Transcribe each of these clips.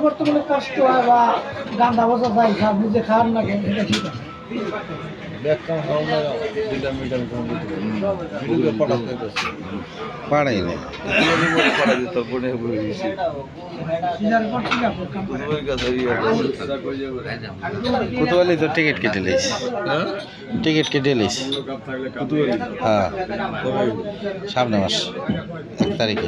বর্তমানে কষ্ট হয় বা গান্দা বসা যায় খাব নিজে খাওয়ার না কেন এটা ঠিক আছে পাড়াই না কুতুবালি তো টিকিট কেটে লিস টিকিট কেটে লিস হ্যাঁ সামনে মাস 1 তারিখে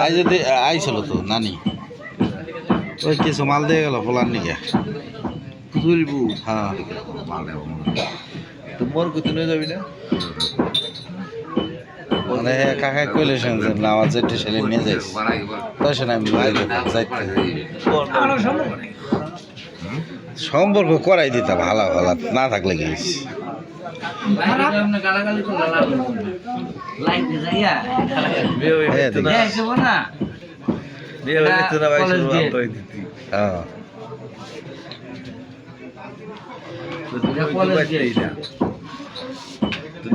আজ যদি আইছিল তো নানি ওই কিছু মাল দিয়ে গেল পোলার নিকে হ্যাঁ তোমার কোথায় নিয়ে যাবি না মানে কাকা কইলে শুনছেন না আমার যেটা ছেলে নিয়ে যাইস তাই শুনে আমি যাইতে সম্পর্ক করাই দিতাম ভালো ভালো না থাকলে গিয়েছি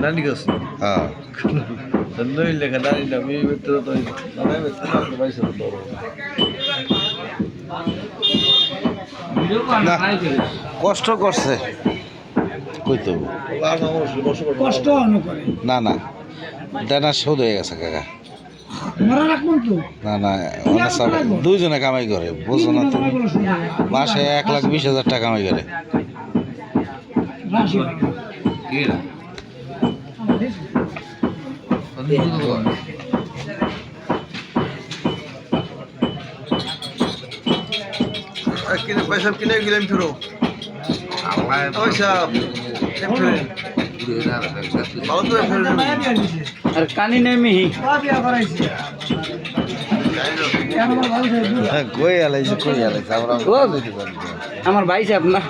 নানি গাছ হ্যাঁ লেখা নানি না মেয়ে বেতন তো না কষ্ট করছে কইতে কষ্ট করে না না ডানা শোধ হয়ে গেছে কাকা মরা রাখবেন তো না না অনেক সব দুইজনে কামাই করে বুঝো না তুমি মাসে 1,20,000 টাকা কামাই করে রাশি কিনে পয়সা কিনে গেলাম ফেরো পয়সা আর কানি নেমি কই আলাইছে আমরা আমার ভাই সাহেব না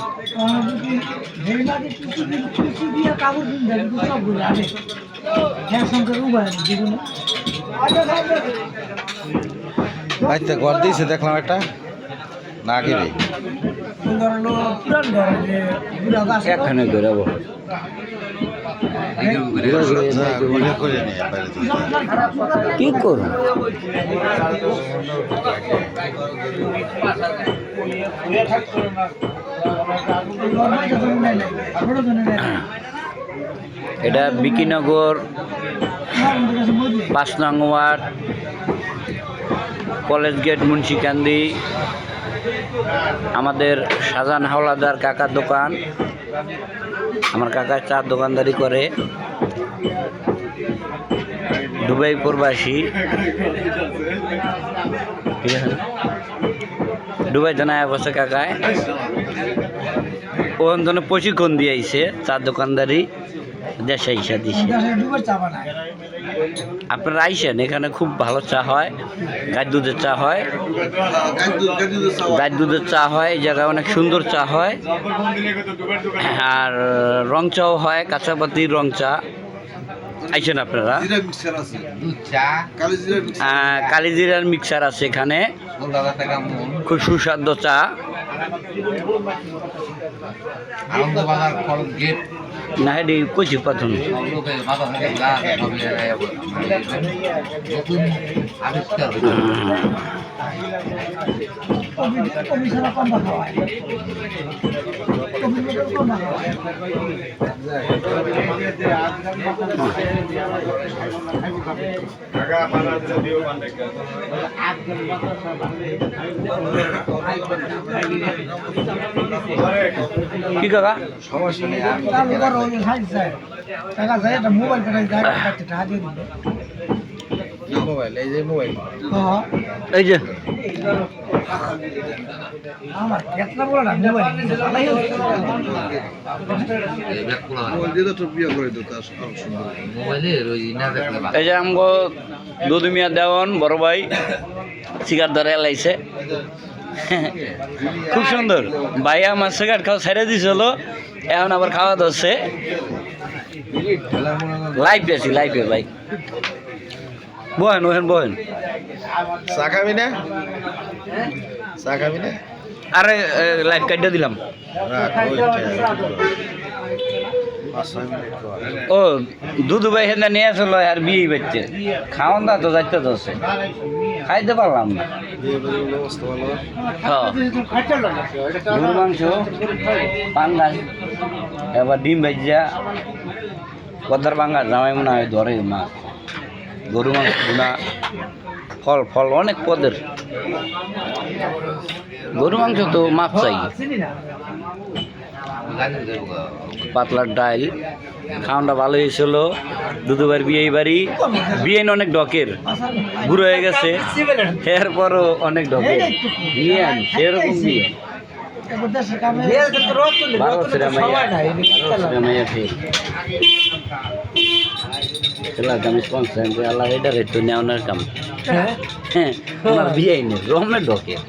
বাড়িতে ঘর দিয়েছে দেখলাম একটা না কি রে এখানে ধরাবো কি করুন এটা বিকিনগর 5 নং ওয়ার্ড কলেজ গেট মুন্সিকান্দি আমাদের শাহজাহান হাওলাদার কাকার দোকান আমার কাকা চার দোকানদারি করে দুবাই প্রবাসী ঠিক আছে দুবাই জানায় বসে কাকায় ওখান থেকে প্রশিক্ষণ দিয়ে আইছে চার দোকানদারি দেশে ইসা দিছে আপনারা আইসেন এখানে খুব ভালো চা হয় গাই দুধের চা হয় গাই দুধের চা হয় এই জায়গায় অনেক সুন্দর চা হয় আর রং চাও হয় কাঁচাপাতির রং চা আইসেন আপনারা কালিজিরার মিক্সার আছে এখানে খুব সুস্বাদু চা না এটি কচি প্রথম কি কাকা সমস্যা নেই টাকা যায় একটা মোবাইল মোবাইল এই যে মোবাইল এই যে আমার কেতনা বড় না মোবাইল এই যে আমগো দুদুমিয়া দেওয়ান বড় ভাই সিগার ধরে এলাইছে খুব সুন্দর ভাই আমার সিগারেট খাওয়া ছেড়ে দিছিল এখন আবার খাওয়া ধরছে লাইভে আছি লাইভে ভাই বহেন ওহেন বহেন চা খাবি না চা খাবি না আরে লাইভ কাটিয়ে দিলাম ও দুধু ভাই হেন নিয়ে আসলো আর বিয়ে বাচ্চে খাওয়ান দা তো যাইতে তো আছে খাইতে পারলাম না হ্যাঁ গরুর মাংস পাঙ্গাস এবার ডিম ভাজিয়া পদ্মার পাঙ্গাস জামাই মনে হয় ধরে মাছ গরু মাংস ভুনা ফল ফল অনেক পদের গরু মাংস তো মাপ চাই পাতলার ডাইল খাওয়ানটা ভালো হয়েছিল দুদুবার বিয়ে বাড়ি বিয়ে অনেক ডকের বুড়ো হয়ে গেছে এরপরও অনেক ডকের বিয়ে সেরকম বিয়ে আল্লাহ এটা রেট নেওয়ার কাম হ্যাঁ আমার বিয়ে নেই রমনের ডকের